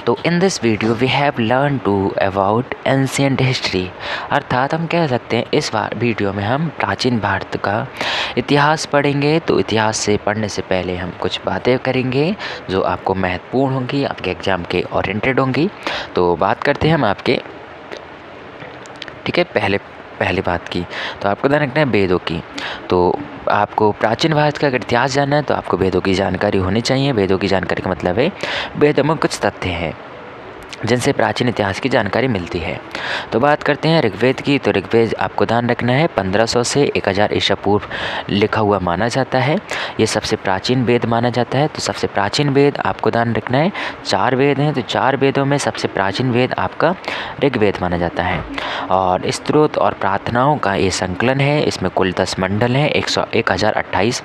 तो in this video we have learn to about ancient history, अर्थात हम कह सकते हैं इस वीडियो में हम प्राचीन भारत का इतिहास पढ़ेंगे। तो इतिहास से पढ़ने से पहले हम कुछ बातें करेंगे जो आपको महत्वपूर्ण होंगी, आपके एग्ज़ाम के ओरिएंटेड होंगी। तो बात करते हैं हम आपके, ठीक है, पहली बात की तो आपको ध्यान रखना है वेदों की। तो आपको प्राचीन भारत का अगर इतिहास जानना है तो आपको वेदों की जानकारी होनी चाहिए। वेदों की जानकारी का मतलब है वेदों में कुछ तथ्य हैं जिनसे प्राचीन इतिहास की जानकारी मिलती है। तो बात करते हैं ऋग्वेद की। तो ऋग्वेद आपको ध्यान रखना है 1500 से 1000 ईसा पूर्व लिखा हुआ माना जाता है। ये सबसे प्राचीन वेद माना जाता है। तो सबसे प्राचीन वेद आपको ध्यान रखना है 4 वेद हैं। तो 4 वेदों में सबसे प्राचीन वेद आपका ऋग्वेद माना जाता है। और स्तोत्र और प्रार्थनाओं का ये संकलन है। इसमें कुल 10 मंडल हैं, 1028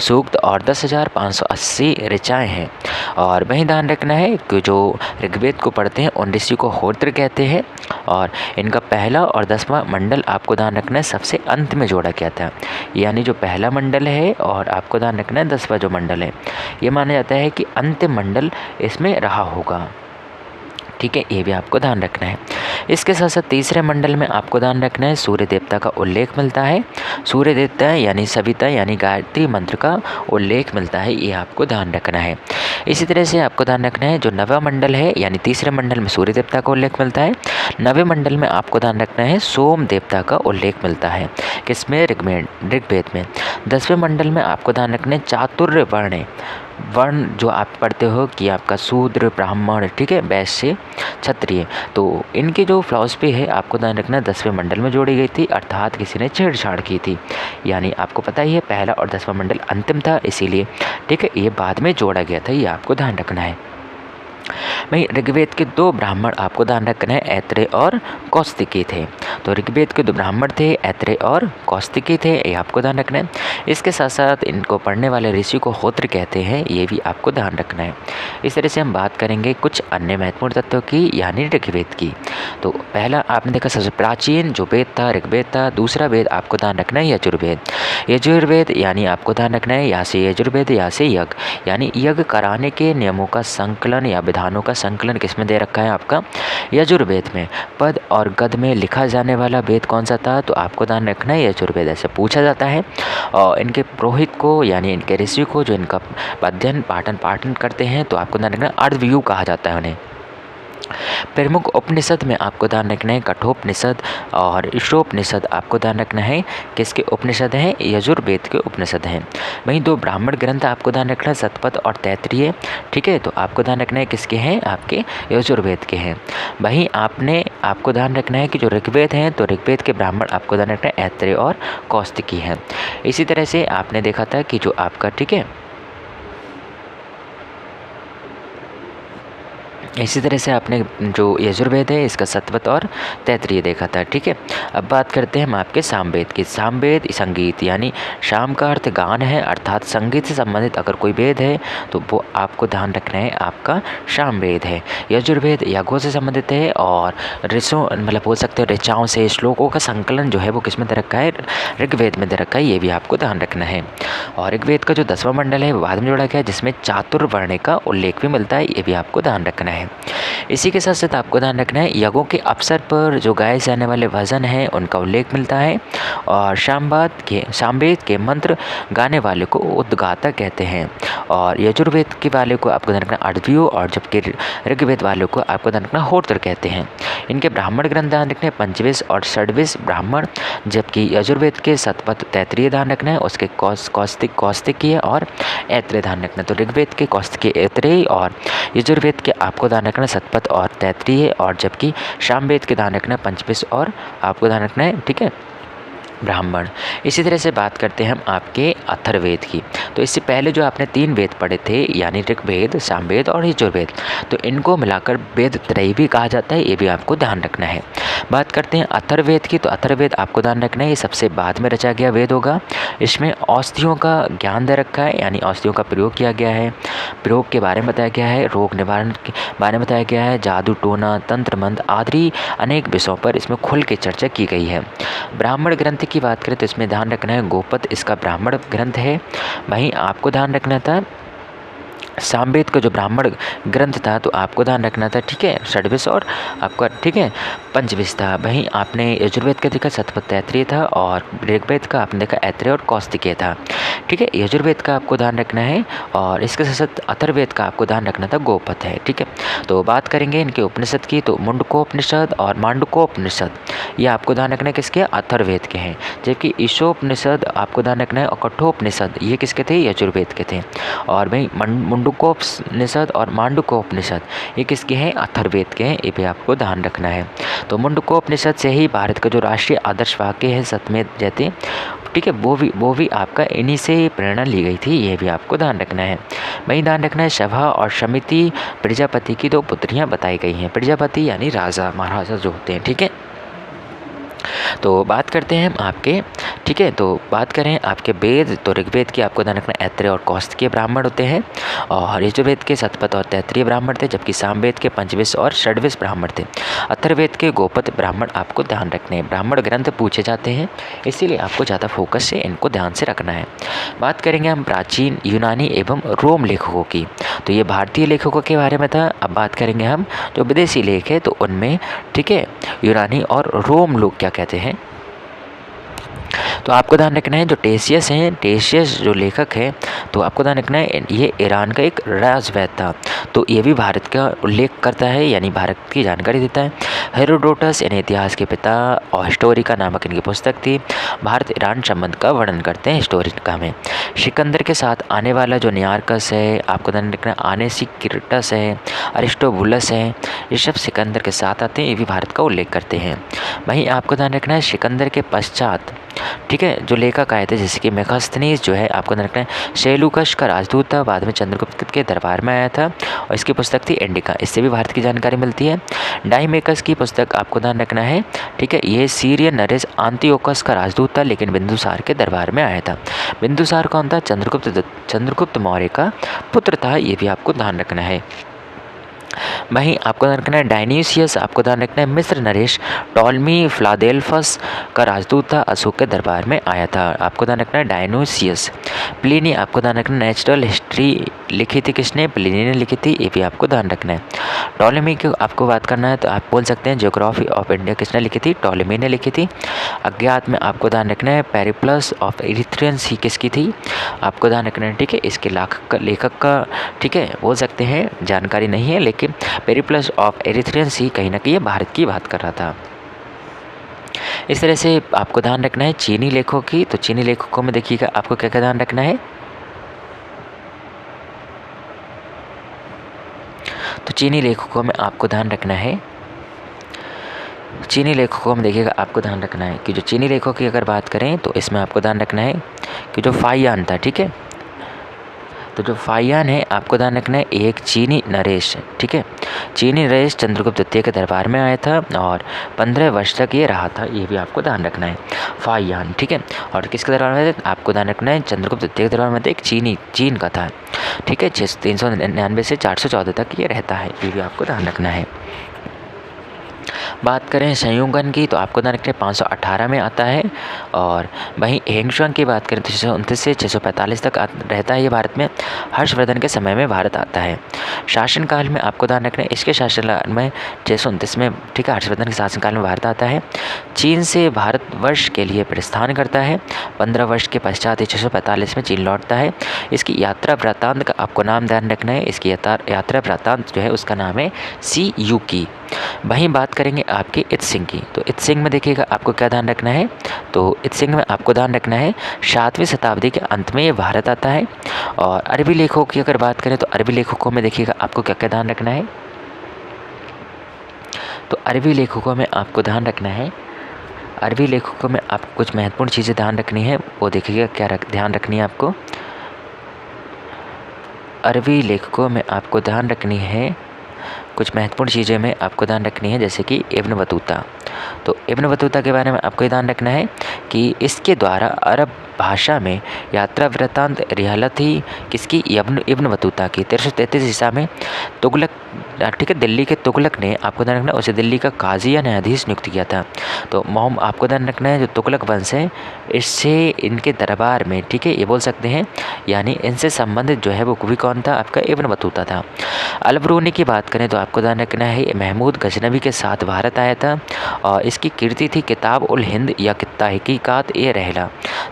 सूक्त और 10,580 ऋचाएँ हैं। और वहीं ध्यान रखना है कि जो ऋग्वेद को पढ़ते हैं उन ऋषि को होत्र कहते हैं। और इनका पहला और 10वां मंडल आपको ध्यान रखना है सबसे अंत में जोड़ा गया था। यानी जो पहला मंडल है और आपको ध्यान रखना है 10वां जो मंडल है, ये माना जाता है कि अंतिम मंडल इसमें रहा होगा। ठीक है, ये भी आपको ध्यान रखना है। इसके साथ साथ तीसरे मंडल में आपको ध्यान रखना है सूर्य देवता का उल्लेख मिलता है। सूर्य देवता यानी सविता यानी गायत्री मंत्र का उल्लेख मिलता है, ये आपको ध्यान रखना है। इसी तरह से आपको ध्यान रखना है जो नवा मंडल है यानी तीसरे मंडल में सूर्य देवता का उल्लेख मिलता है। नवे मंडल में आपको ध्यान रखना है सोम देवता का उल्लेख मिलता है। किसमें? ऋग्वेद में। 10वें मंडल में आपको ध्यान रखना है चातुर्य वर्ण जो आप पढ़ते हो कि आपका शूद्र, ब्राह्मण, ठीक है, वैश्य, क्षत्रिय, तो इनकी जो फिलॉसफी है आपको ध्यान रखना 10वें मंडल में जोड़ी गई थी, अर्थात किसी ने छेड़छाड़ की थी। यानी आपको पता ही है पहला और 10वां मंडल अंतिम था, इसीलिए ठीक है ये बाद में जोड़ा गया था, ये आपको ध्यान रखना है। वहीं ऋग्वेद के 2 ब्राह्मण आपको ध्यान रखना है ऐत्रेय और कौस्तिकी थे। तो ऋग्वेद के 2 ब्राह्मण थे, ऐत्रेय और कौस्तिकी थे, ये आपको ध्यान रखना है। इसके साथ साथ इनको पढ़ने वाले ऋषि को होत्र कहते हैं, ये भी आपको ध्यान रखना है। इस तरह से हम बात करेंगे कुछ अन्य महत्वपूर्ण तत्वों की यानी ऋग्वेद की। तो पहला आपने देखा सबसे प्राचीन जो वेद था ऋग्वेद था। दूसरा वेद आपको ध्यान रखना है यजुर्वेद। यजुर्वेद यानी आपको ध्यान रखना है यहाँ से यजुर्वेद, यहाँ से यज्ञ, यानी यज्ञ कराने के नियमों का संकलन या विधानों का संकलन किसमें दे रखा है आपका? यजुर्वेद में। पद और गद में लिखा जाने वाला वेद कौन सा था? तो आपको ध्यान रखना है यजुर्वेद, ऐसे पूछा जाता है। और इनके पुरोहित को यानी इनके ऋषि को जो इनका अध्ययन पाठन करते हैं तो आपको ध्यान रखना अर्धव्यू कहा जाता है उन्हें। प्रमुख उपनिषद में आपको ध्यान रखना है कठोपनिषद और ईशोपनिषद आपको ध्यान रखना है किसके उपनिषद हैं? यजुर्वेद के उपनिषद हैं। वहीं 2 ब्राह्मण ग्रंथ आपको ध्यान रखना है शतपथ और तैत्तिरीय, ठीक है, तो आपको ध्यान रखना है किसके हैं? आपके यजुर्वेद के हैं। वहीं आपको ध्यान रखना है कि जो ऋग्वेद हैं तो ऋग्वेद के ब्राह्मण आपको ध्यान रखना है ऐत्रेय और कौस्तिकी हैं। इसी तरह से आपने देखा था कि जो आपका, ठीक है, इसी तरह से आपने जो यजुर्वेद है इसका शतपथ और तैत्तिरीय देखा था, ठीक है। अब बात करते हैं हम आपके सामवेद की। सामवेद संगीत यानी शाम का अर्थ गान है, अर्थात संगीत से संबंधित अगर कोई वेद है तो वो आपको ध्यान रखना है आपका सामवेद है। यजुर्वेद यागों से संबंधित है और ऋषों मतलब बोल सकते हो ऋचाओं से श्लोकों का संकलन जो है वो किस में दे रखा है? ऋग्वेद में दे रखा है, ये भी आपको ध्यान रखना है। और ऋग्वेद का जो 10वां मंडल है वो बाद में जोड़ा गया जिसमें चातुर्वर्ण का उल्लेख भी मिलता है, ये भी आपको ध्यान रखना है। इसी के साथ साथ आपको ध्यान रखना है यज्ञों के अवसर पर जो गाए जाने वाले भजन हैं उनका उल्लेख मिलता है। और सामवेद के मंत्र गाने वाले को उद्गाता कहते हैं। और यजुर्वेद के वाले को आपको ध्यान रखना अर्धव्यू और जबकि ऋग्वेद वाले को आपको ध्यान रखना होत्र कहते हैं। इनके ब्राह्मण ग्रंथ ध्यान रखना है पंचविश और षड्विश ब्राह्मण, जबकि यजुर्वेद के शतपथ तैत्तिरीय ध्यान रखना है, उसके कौस्तिकीय और ऐत्रेय ध्यान रखना। तो ऋग्वेद के कौस्तिकीय ऐत्रेय और यजुर्वेद के आपको ध्यान रखना शतपथ और तैत्तिरीय, और जबकि सामवेद के ध्यान रखना पंचविश और आपको ध्यान रखना है, ठीक है, ब्राह्मण। इसी तरह से बात करते हैं हम आपके अथर्ववेद की। तो इससे पहले जो आपने 3 वेद पढ़े थे यानी ऋग्वेद, सामवेद और यजुर्वेद, तो इनको मिलाकर वेद त्रयी भी कहा जाता है, ये भी आपको ध्यान रखना है। बात करते हैं अथर्ववेद की। तो अथर्ववेद आपको ध्यान रखना है ये सबसे बाद में रचा गया वेद होगा। इसमें औषधियों का ज्ञान दे रखा है, यानी औषधियों का प्रयोग किया गया है, प्रयोग के बारे में बताया गया है, रोग निवारण के बारे में बताया गया है, जादू टोना, तंत्र मंत्र आदि अनेक विषयों पर इसमें खुल के चर्चा की गई है। ब्राह्मण ग्रंथ की बात करें तो इसमें ध्यान रखना है गोपद इसका ब्राह्मण ग्रंथ है। वहीं आपको ध्यान रखना था सामवेद का जो ब्राह्मण ग्रंथ था तो आपको ध्यान रखना था, ठीक है, षड्विश और आपका, ठीक है, पंचविश था। वहीं आपने यजुर्वेद का देखा शतपथ तैत्रीय था और ऋग्वेद का आपने देखा ऐत्रेय और कौस्तिकीय था, ठीक है। यजुर्वेद का आपको ध्यान रखना है और इसके साथ साथ अथर्ववेद का आपको ध्यान रखना था, गोपथ है, ठीक है। तो बात करेंगे इनके उपनिषद की, तो मुंडकोपनिषद और मांडुकोपनिषद ये आपको ध्यान रखना है किसके, अथर्ववेद के हैं। जबकि ईशोपनिषद आपको ध्यान रखना है और कठोपनिषद ये किसके थे, यजुर्वेद के थे। और वहीं मुंडकोपनिषद और मांडुकोपनिषद ये किसके हैं, अथर्ववेद के हैं, ये भी आपको ध्यान रखना है। तो मुंडकोपनिषद से ही भारत का जो राष्ट्रीय आदर्श वाक्य है सत्यमेव जयते, ठीक है, वो भी आपका इन्हीं से प्रेरणा ली गई थी, ये भी आपको ध्यान रखना है। वहीं ध्यान रखना है सभा और समिति प्रजापति की दो पुत्रियां बताई गई हैं। प्रजापति यानी राजा महाराजा जो होते हैं, ठीक है। तो बात करते हैं हम आपके, ठीक है, तो बात करें आपके वेद, तो ऋग्वेद की आपको ध्यान रखना ऐत्रेय और कौस्तिकीय ब्राह्मण होते हैं और यजुर्वेद के शतपथ और तैत्रीय ब्राह्मण थे, जबकि सामवेद के पंचविश और षड्विश ब्राह्मण थे। अथर्ववेद के गोपथ ब्राह्मण आपको ध्यान रखने हैं। ब्राह्मण ग्रंथ पूछे जाते हैं, इसीलिए आपको ज़्यादा फोकस से इनको ध्यान से रखना है। बात करेंगे हम प्राचीन यूनानी एवं रोम लेखकों की, तो ये भारतीय लेखकों के बारे में था। अब बात करेंगे हम जो विदेशी लेख है, तो उनमें, ठीक है, यूनानी और रोम लोग क्या कहते हैं। तो आपको ध्यान रखना है जो टेशियस हैं, टेशियस जो लेखक है, तो आपको ध्यान रखना है ये ईरान का एक राजवैद था, तो ये भी भारत का उल्लेख करता है, यानी भारत की जानकारी देता है। हेरोडोटस यानी इतिहास के पिता और हिस्टोरिका नामक इनकी पुस्तक थी, भारत ईरान संबंध का वर्णन करते हैं हिस्टोरिका में। सिकंदर के साथ आने वाला जो नियार्कस है, आपको ध्यान रखना आनेसिक्रिटस है, अरिस्टोबुलस है, ये सब सिकंदर के साथ आते हैं, ये भी भारत का उल्लेख करते हैं। वहीं आपको ध्यान रखना है सिकंदर के पश्चात, ठीक है, जो लेखक आए थे जैसे कि मेगास्थनीज जो है, आपको ध्यान रखना है सेलुकस का राजदूत था, बाद में चंद्रगुप्त के दरबार में आया था और इसकी पुस्तक थी इंडिका, इससे भी भारत की जानकारी मिलती है। डाइमेकस की पुस्तक आपको ध्यान रखना है, ठीक है, ये सीरियन नरेश आंतियोकस का राजदूत था, लेकिन बिंदुसार के दरबार में आया था। बिंदुसार कौन था, चंद्रगुप्त मौर्य का पुत्र था, ये भी आपको ध्यान रखना है। वहीं आपको ध्यान रखना है डायनीसियस, आपको ध्यान रखना है मिस्र नरेश टॉलमी फिलाडेल्फस का राजदूत था, अशोक के दरबार में आया था, आपको ध्यान रखना है डायनीसियस। प्लिनी आपको ध्यान रखना है नेचुरल हिस्ट्री लिखी थी किसने, प्लिनी ने लिखी थी, ये भी आपको ध्यान रखना है। टॉलेमी की आपको बात करना है तो आप बोल सकते हैं ज्योग्राफी ऑफ इंडिया किसने लिखी थी, टॉलेमी ने लिखी थी। अज्ञात में आपको ध्यान रखना है पेरिप्लस ऑफ इरिथ्रियन सी किसकी थी, आपको ध्यान रखना है, ठीक है, इसके लेखक का, ठीक है, बोल सकते हैं जानकारी नहीं है, लेकिन पेरिप्लस ऑफ एरिथ्रियन सी कहीं ना कहीं ये भारत की बात कर रहा था। इस तरह से आपको ध्यान रखना है चीनी लेखों की, तो चीनी लेखकों में देखिएगा आपको क्या क्या ध्यान रखना है, तो चीनी लेखकों में आपको ध्यान रखना है, चीनी लेखकों में देखिएगा आपको ध्यान रखना है कि जो चीनी लेखकों की अगर बात करें तो इसमें आपको ध्यान रखना है कि जो फाहियान था, ठीक है, तो जो फाहियान है आपको ध्यान रखना है एक चीनी नरेश, ठीक है, चीनी नरेश चंद्रगुप्त द्वितीय के दरबार में आया था और 15 वर्ष तक ये रहा था, ये भी आपको ध्यान रखना है फाहियान, ठीक है। और किसके दरबार में आपको ध्यान रखना है, चंद्रगुप्त द्वितीय के दरबार में एक चीन का था, ठीक है, 399 से 414 तक ये रहता है, ये भी आपको ध्यान रखना है। बात करें संयुगन की तो आपको ध्यान रखना है 518 में आता है, और वहीं हेंगशुआंग की बात करें तो 629 से 645 तक रहता है ये भारत में। हर्षवर्धन के समय में भारत आता है। शासनकाल में आपको ध्यान रखना है इसके शासनकाल में 629 में, ठीक है, हर्षवर्धन के शासनकाल में भारत आता है। चीन से भारतवर्ष के लिए प्रस्थान करता है, 15 वर्ष के पश्चात 645 में चीन लौटता है। इसकी यात्रा वृत्तांत का आपको नाम ध्यान रखना है, इसकी यात्रा वृत्तांत जो है उसका नाम है सी यू की। वहीं बात करेंगे आपके इत्सिंग की, तो इत्सिंग में देखिएगा आपको क्या ध्यान रखना है, तो इत्सिंग में आपको ध्यान रखना है 7वीं शताब्दी के अंत में ये भारत आता है। और अरबी लेखकों की अगर बात करें तो अरबी लेखकों में देखिएगा आपको क्या क्या ध्यान रखना है, तो अरबी लेखकों में आपको ध्यान रखना है, अरबी लेखकों में आपको कुछ महत्वपूर्ण चीज़ें ध्यान रखनी है, वो देखिएगा क्या ध्यान रखनी है आपको। अरबी लेखकों में आपको ध्यान रखनी है कुछ महत्वपूर्ण चीज़ें में आपको ध्यान रखनी है, जैसे कि इब्न बतूता। तो इब्न बतूता के बारे में आपको ध्यान रखना है कि इसके द्वारा अरब भाषा में यात्रा वृत्तांत रिहलत ही किसकी, इब्न बतूता की। 1333 ईसा में तुगलक, ठीक है, दिल्ली के तुगलक ने, आपको ध्यान रखना, उसे दिल्ली का काजी या न्यायाधीश नियुक्त किया था। तो आपको ध्यान रखना है, जो तुगलक वंश है इससे इनके दरबार में, ठीक है, ये बोल सकते हैं, यानी इनसे संबंधित जो है वो भी कौन था, आपका इब्न बतूता था। अलबरूनी की बात करें तो आपको ध्यान रखना है, महमूद गजनवी के साथ भारत आया था और इसकी कीर्ति थी किताब उल हिंद या तहकीकात ए रहला,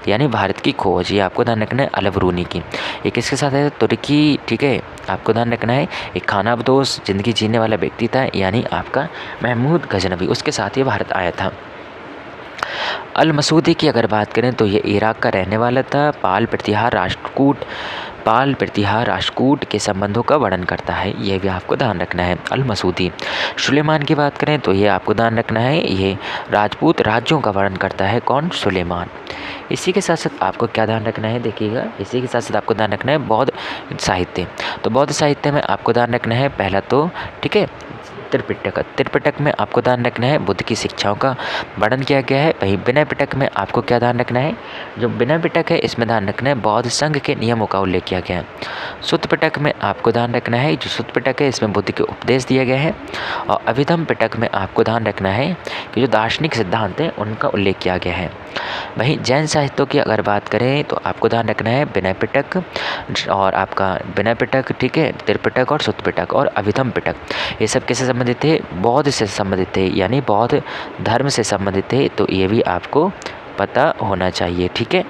यानी भारत की खोज। ये आपको ध्यान रखना है अलबरूनी की। ये किसके साथ है, तुर्की, ठीक है, आपको ध्यान रखना है, एक खानाबदोश ज़िंदगी जीने वाला व्यक्ति था, यानी आपका महमूद गजनवी, उसके साथ ये भारत आया था। अल मसूदी की अगर बात करें तो ये इराक का रहने वाला था। पाल प्रतिहार राष्ट्रकूट के संबंधों का वर्णन करता है, ये भी आपको ध्यान रखना है, अल मसूदी। सुलेमान की बात करें तो ये आपको ध्यान रखना है, ये राजपूत राज्यों का वर्णन करता है, कौन, सुलेमान। इसी के साथ साथ आपको क्या ध्यान रखना है, देखिएगा, इसी के साथ साथ आपको ध्यान रखना है बौद्ध साहित्य। तो बौद्ध साहित्य में आपको ध्यान रखना है, पहला तो, ठीक है, त्रिपिटक में आपको ध्यान रखना है बुद्ध की शिक्षाओं का वर्णन किया गया है। वहीं विनय पिटक में आपको क्या ध्यान रखना है, जो विनय पिटक है इसमें ध्यान रखना है बौद्ध संघ के नियमों का उल्लेख किया गया है। सुत्त पिटक में आपको ध्यान रखना है, जो सुत्त पिटक है इसमें बुद्ध के उपदेश दिए गए हैं। और अभिधम पिटक में आपको ध्यान रखना है कि जो दार्शनिक सिद्धांत हैं उनका उल्लेख किया गया है। वहीं जैन साहित्यों की अगर बात करें तो आपको ध्यान रखना है विनय पिटक और आपका विनय पिटक, ठीक है, त्रिपिटक और सुत्त पिटक और अभिधम पिटक, ये सब किससे संबंधित थे, बौद्ध से संबंधित थे, यानी बौद्ध धर्म से संबंधित थे। तो ये भी आपको पता होना चाहिए, ठीक है।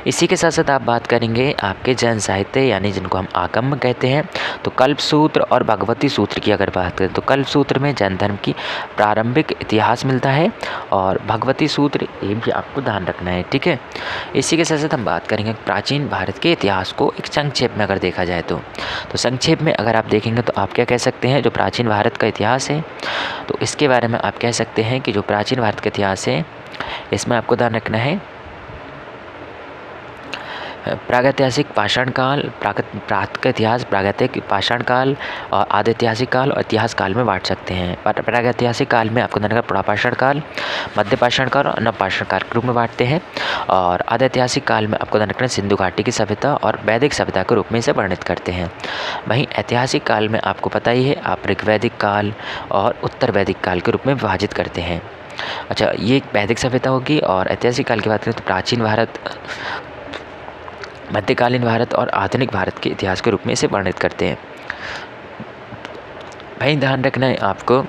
इसी के साथ साथ आप बात करेंगे आपके जैन साहित्य, यानी जिनको हम आगम कहते हैं। तो कल्प सूत्र और भगवती सूत्र की अगर बात करें तो कल्प सूत्र में जैन धर्म की प्रारंभिक इतिहास मिलता है और भगवती सूत्र, ये भी आपको ध्यान रखना है, ठीक है। इसी के साथ साथ हम बात करेंगे प्राचीन भारत के इतिहास को एक संक्षेप में अगर देखा जाए तो संक्षेप में अगर आप देखेंगे तो आप क्या कह सकते हैं, जो प्राचीन भारत का इतिहास है तो इसके बारे में आप कह सकते हैं कि जो प्राचीन भारत का इतिहास है इसमें आपको ध्यान रखना है प्रागैतिहासिक पाषाण काल, प्रागैतिक पाषाण काल और आदिऐतिहासिक काल और इतिहास काल में बांट सकते हैं। प्रागैतिहासिक काल में आपको ध्यान पुरापाषाण काल, मध्य पाषाण काल और नवपाषाण काल के रूप में बांटते हैं। और आदिऐतिहासिक काल में आपको ध्यान रखना सिंधु घाटी की सभ्यता और वैदिक सभ्यता के रूप में इसे वर्णित करते हैं। वहीं ऐतिहासिक काल में आपको पता ही है आप ऋग्वैदिक काल और उत्तर वैदिक काल के रूप में विभाजित करते हैं। अच्छा, ये एक वैदिक सभ्यता होगी। और ऐतिहासिक काल की बात करें तो प्राचीन भारत, मध्यकालीन भारत और आधुनिक भारत के इतिहास के रूप में इसे वर्णित करते हैं। भाई ध्यान रखना है आपको,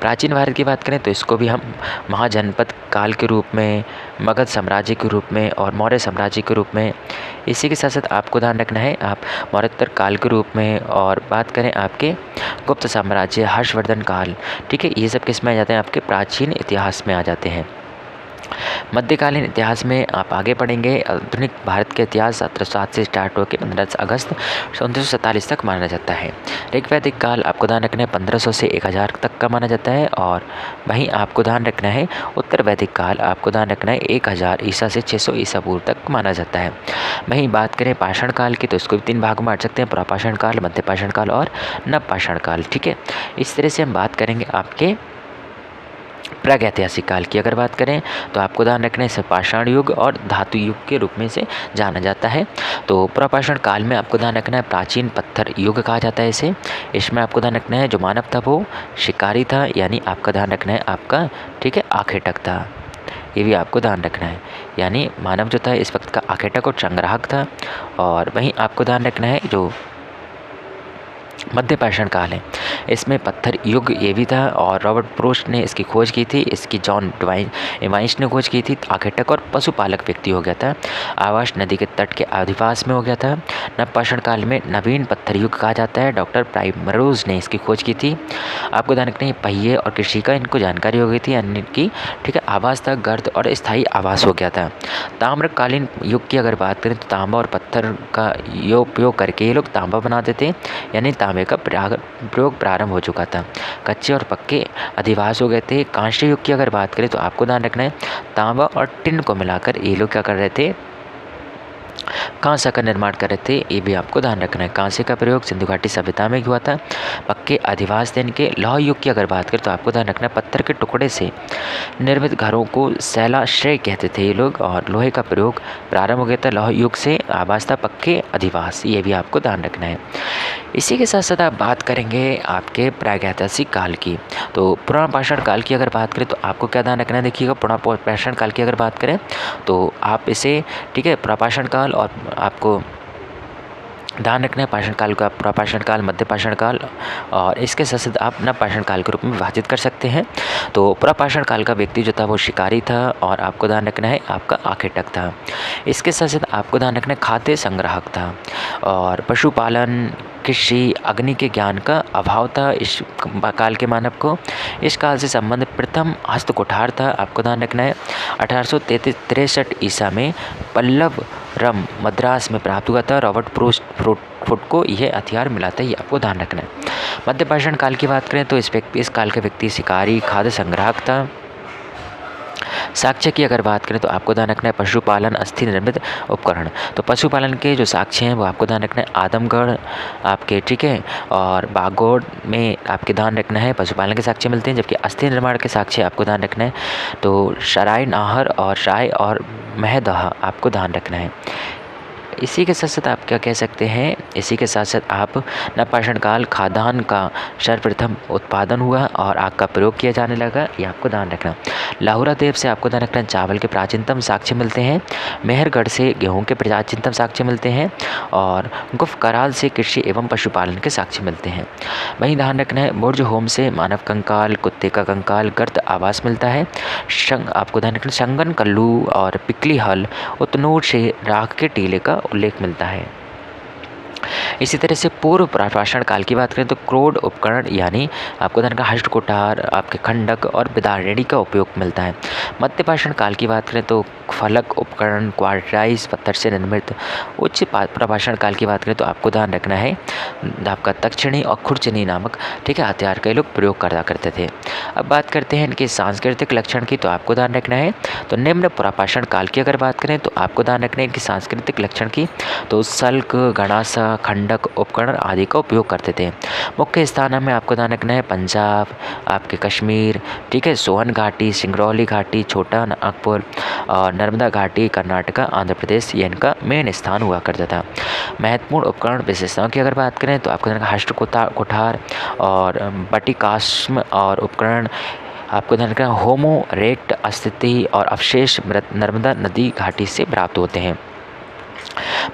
प्राचीन भारत की बात करें तो इसको भी हम महाजनपद काल के रूप में, मगध साम्राज्य के रूप में और मौर्य साम्राज्य के रूप में, इसी के साथ साथ आपको ध्यान रखना है आप मौर्योत्तर काल के रूप में। और बात करें आपके गुप्त साम्राज्य, हर्षवर्धन काल, ठीक है, ये सब किस में आ जाते हैं, आपके प्राचीन इतिहास में आ जाते हैं। मध्यकालीन इतिहास में आप आगे पढ़ेंगे आधुनिक भारत के इतिहास 1707 से स्टार्ट होकर 15 अगस्त 1947 तक माना जाता है। ऋग्वैदिक काल आपको ध्यान रखना है 1500 से 1000 तक का माना जाता है। और वहीं आपको ध्यान रखना है उत्तर वैदिक काल आपको ध्यान रखना है 1000 ईसा से 600 ईसा पूर्व तक माना जाता है। वहीं बात करें पाषाण काल की तो इसको भी 3 भाग में बांट सकते हैं, पुरापाषाण काल, मध्य पाषाण काल और नवपाषाण काल, ठीक है। इस तरह से हम बात करेंगे आपके प्रागैतिहासिक काल की। अगर बात करें तो आपको ध्यान रखना है इसे पाषाण युग और धातु युग के रूप में इसे जाना जाता है। तो पुरापाषाण काल में आपको ध्यान रखना है प्राचीन पत्थर युग कहा जाता है इसे। इसमें आपको ध्यान रखना है जो मानव था वो शिकारी था, यानी आपका ध्यान रखना है आपका, ठीक है, आखेटक था। ये भी आपको ध्यान रखना है, यानी मानव जो था इस वक्त का आखेटक और संग्राहक था। और वहीं आपको ध्यान रखना है जो मध्य पाषाण काल है इसमें पत्थर युग ये भी था और रॉबर्ट प्रोस्ट ने इसकी खोज की थी, इसकी जॉन वाइंस ने खोज की थी। आखेटक और पशुपालक व्यक्ति हो गया था, आवास नदी के तट के आदिवास में हो गया था। नवपाषाण काल में नवीन पत्थर युग कहा जाता है, डॉक्टर प्राइमरोज ने इसकी खोज की थी। आपको ध्यान रखना है पहिए और कृषि का इनको जानकारी हो गई थी, यानी कि, ठीक है, आवास था, गर्द और स्थायी आवास हो गया था। ताम्रकालीन युग की अगर बात करें तो तांबा और पत्थर का उपयोग करके ये लोग तांबा बनाते थे, यानी तांबे का प्रयोग प्रारंभ हो चुका था। कच्चे और पक्के अधिवास हो गए थे। कांस्य युग की अगर बात करें तो आपको ध्यान रखना है तांबा और टिन को मिलाकर ये लोग क्या कर रहे थे, कांसे का निर्माण कर रहे थे, ये भी आपको ध्यान रखना है। कांसे का प्रयोग सिंधु घाटी सभ्यता में हुआ था। पक्के अधिवास देने के लौह युग की अगर बात करें तो आपको ध्यान रखना है, पत्थर के टुकड़े से निर्मित घरों को शैलाश्रय कहते थे ये लोग, और लोहे का प्रयोग प्रारंभ हो गया था लौह युग से। आवास था पक्के अधिवास, ये भी आपको ध्यान रखना है। इसी के साथ साथ आप बात करेंगे आपके प्रागैतिहासिक काल की। तो पुराण पाषाण काल की अगर बात करें तो आपको क्या ध्यान रखना है, देखिएगा पुराण पाषाण काल की अगर बात करें तो आप इसे, ठीक है, प्रापाषाण काल और आपको ध्यान रखना है पाषाण काल का, प्रापाषाण काल, मध्य पाषाण काल और इसके साथ साथ आप नवपाषाण काल के रूप में विभाजित कर सकते हैं। तो प्रापाषाण काल का व्यक्ति जो था वो शिकारी था और आपको ध्यान रखना है आपका आखेटक था। इसके साथ साथ आपको ध्यान रखना है खाद्य संग्राहक था और पशुपालन, कृषि, अग्नि के ज्ञान का अभाव था इस काल के मानव को। इस काल से संबंधित प्रथम हस्त कुठार था, आपको ध्यान रखना है 1863 ईसा में पल्लव रम मद्रास में प्राप्त हुआ था। रॉबर्ट फुट को यह हथियार मिला था, ये आपको ध्यान रखना है। मध्य पाषाण काल की बात करें तो इस काल का व्यक्ति शिकारी, खाद्य संग्राहक था। साक्ष्य की अगर बात करें तो आपको ध्यान रखना है पशुपालन, अस्थि निर्मित उपकरण। तो पशुपालन के जो साक्ष्य हैं वो आपको ध्यान रखना है आदमगढ़ आपके, ठीक है, और बागोड़ में आपके ध्यान रखना है पशुपालन के साक्ष्य मिलते हैं, जबकि अस्थि निर्माण के साक्ष्य आपको ध्यान रखना है तो सराय नाहर और शाय और महदह आपको ध्यान रखना है। इसी के साथ साथ आप क्या कह सकते हैं, इसी के साथ साथ आप नवपाषाण काल खाद्यान्न का सर्वप्रथम उत्पादन हुआ और आग का प्रयोग किया जाने लगा, ये आपको ध्यान रखना। लाहुरा देव से आपको ध्यान रखना चावल के प्राचीनतम साक्ष्य मिलते हैं। मेहरगढ़ से गेहूं के प्राचीनतम साक्ष्य मिलते हैं और गुफकराल से कृषि एवं पशुपालन के साक्ष्य मिलते हैं। वहीं ध्यान रखना है बुर्ज होम से मानव कंकाल, कुत्ते का कंकाल, गर्त आवास मिलता है। आपको ध्यान रखना शंगन कल्लू और पिकली हल, उतनूर से राख के टीले का उल्लेख मिलता है। इसी तरह से पूर्व प्रापाषाण काल की बात करें तो क्रोड उपकरण यानी आपको ध्यान रखना हष्ट कुठार, आपके खंडक और बिदारेणी का उपयोग मिलता है। मध्य पाषाण काल की बात करें तो फलक उपकरण, क्वार्टराइज पत्थर से निर्मित। उच्च प्रापाषाण काल की बात करें तो आपको ध्यान रखना है आपका तक्षणी और खुरचनी नामक, ठीक है, हथियार का लोग प्रयोग करा करते थे। अब बात करते हैं इनके सांस्कृतिक लक्षण की, तो आपको ध्यान रखना है तो निम्न प्रापाषाण काल की अगर बात करें तो आपको ध्यान रखना है इनकी सांस्कृतिक लक्षण की, तो सल्क, गणासा, खंडक उपकरण आदि का उपयोग करते थे। मुख्य स्थान में आपको ध्यान रखना है पंजाब, आपके कश्मीर, ठीक है, सोहन घाटी, सिंगरौली घाटी, छोटा नागपुर और नर्मदा घाटी, कर्नाटका, आंध्र प्रदेश, ये इनका मेन स्थान हुआ करता था। महत्वपूर्ण उपकरण विशेषताओं की अगर बात करें तो आपको हष्ट कुठार और बटिकाश्म और उपकरण आपको ध्यान रखना होमो रेक्ट स्थिति और अवशेष नर्मदा नदी घाटी से प्राप्त होते हैं।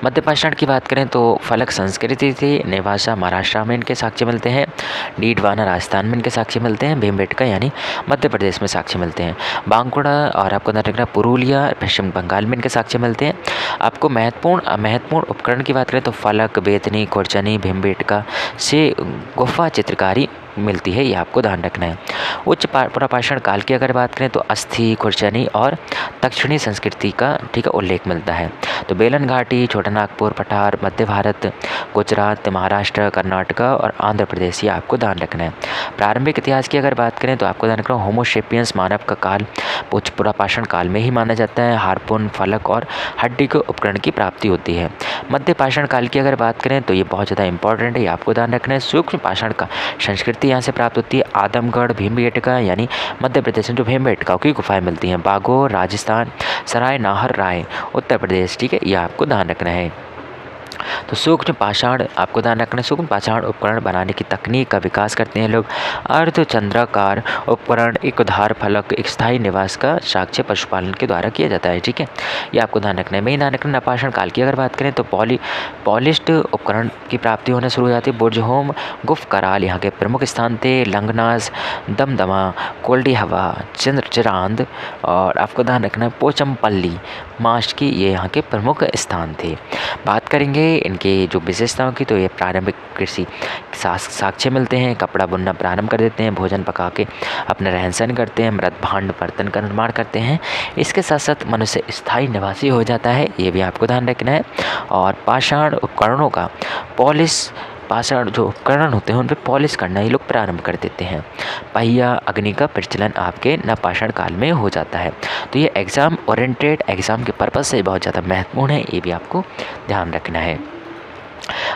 मध्य पाषाण की बात करें तो फलक संस्कृति थी, नेवासा महाराष्ट्र में इनके साक्ष्य मिलते हैं, डीडवाना राजस्थान में इनके साक्ष्य मिलते हैं, भीमबेटका यानी मध्य प्रदेश में साक्ष्य मिलते हैं, बांकुड़ा और आपको ध्यान रखना पुरुलिया पश्चिम बंगाल में इनके साक्ष्य मिलते हैं। आपको महत्वपूर्ण उपकरण की बात करें तो फलक, बेतनी, खुरचनी, भीमबेटका से गुफा चित्रकारी मिलती है, ये आपको ध्यान रखना है। उच्च प्रापाषाण काल की अगर बात करें तो अस्थि, खुरचनी और दक्षिणी संस्कृति का, ठीक है, उल्लेख मिलता है। तो बेलन घाटी, छोटा नागपुर, पठार, मध्य भारत, गुजरात, महाराष्ट्र, कर्नाटका और आंध्र प्रदेश, ये आपको ध्यान रखना है। प्रारंभिक इतिहास की अगर बात करें तो आपको ध्यान रखना होमोसेपियंस मानव का काल उच्च प्रापाषाण काल में ही माना जाता है। हार्पून, फलक और हड्डी के उपकरण की प्राप्ति होती है। मध्य पाषाण काल की अगर बात करें तो ये बहुत ज़्यादा इंपॉर्टेंट है, ये आपको ध्यान रखना है। सूक्ष्म पाषाण का संस्कृति यहाँ से प्राप्त होती है। आदमगढ़, भीमबेटका यानी मध्य प्रदेश में जो भीमबेटका की गुफाएं मिलती हैं, बागोर राजस्थान, सराय नाहर राय उत्तर प्रदेश, ठीक है, यह आपको ध्यान रखना है। तो सूक्ष्म पाषाण आपको ध्यान रखना है, सूक्ष्म पाषाण उपकरण बनाने की तकनीक का विकास करते हैं लोग। अर्धचंद्राकार उपकरण, एक उधार फलक, एक स्थायी निवास का साक्ष्य पशुपालन के द्वारा किया जाता है, ठीक है, ये आपको ध्यान रखना है। मैं ध्यान रखना नवपाषाण काल की अगर बात करें तो पॉलिश्ड उपकरण की प्राप्ति होना शुरू हो जाती है। बुर्जहोम, गुफकराल यहाँ के प्रमुख स्थान थे। लंगनाज, दमदमा, कोल्डी हवा, चंद्रचरांद और आपको ध्यान रखना है पोचमपल्ली, मास्की, ये यहाँ के प्रमुख स्थान थे। बात करेंगे इनके जो विशेषताओं की, तो ये प्रारंभिक कृषि साक्ष्य मिलते हैं। कपड़ा बुनना प्रारंभ कर देते हैं, भोजन पका के अपना रहन सहन करते हैं, मृत भांड बर्तन का निर्माण करते हैं। इसके साथ साथ मनुष्य स्थायी निवासी हो जाता है, ये भी आपको ध्यान रखना है। और पाषाण उपकरणों का पाषाण जो उपकरण होते हैं उन पर पॉलिश करना ये लोग प्रारंभ कर देते हैं। पहिया अग्नि का प्रचलन आपके नवपाषाण काल में हो जाता है। तो ये एग्ज़ाम ओरिएंटेड एग्ज़ाम के पर्पज़ से बहुत ज़्यादा महत्वपूर्ण है, ये भी आपको ध्यान रखना है।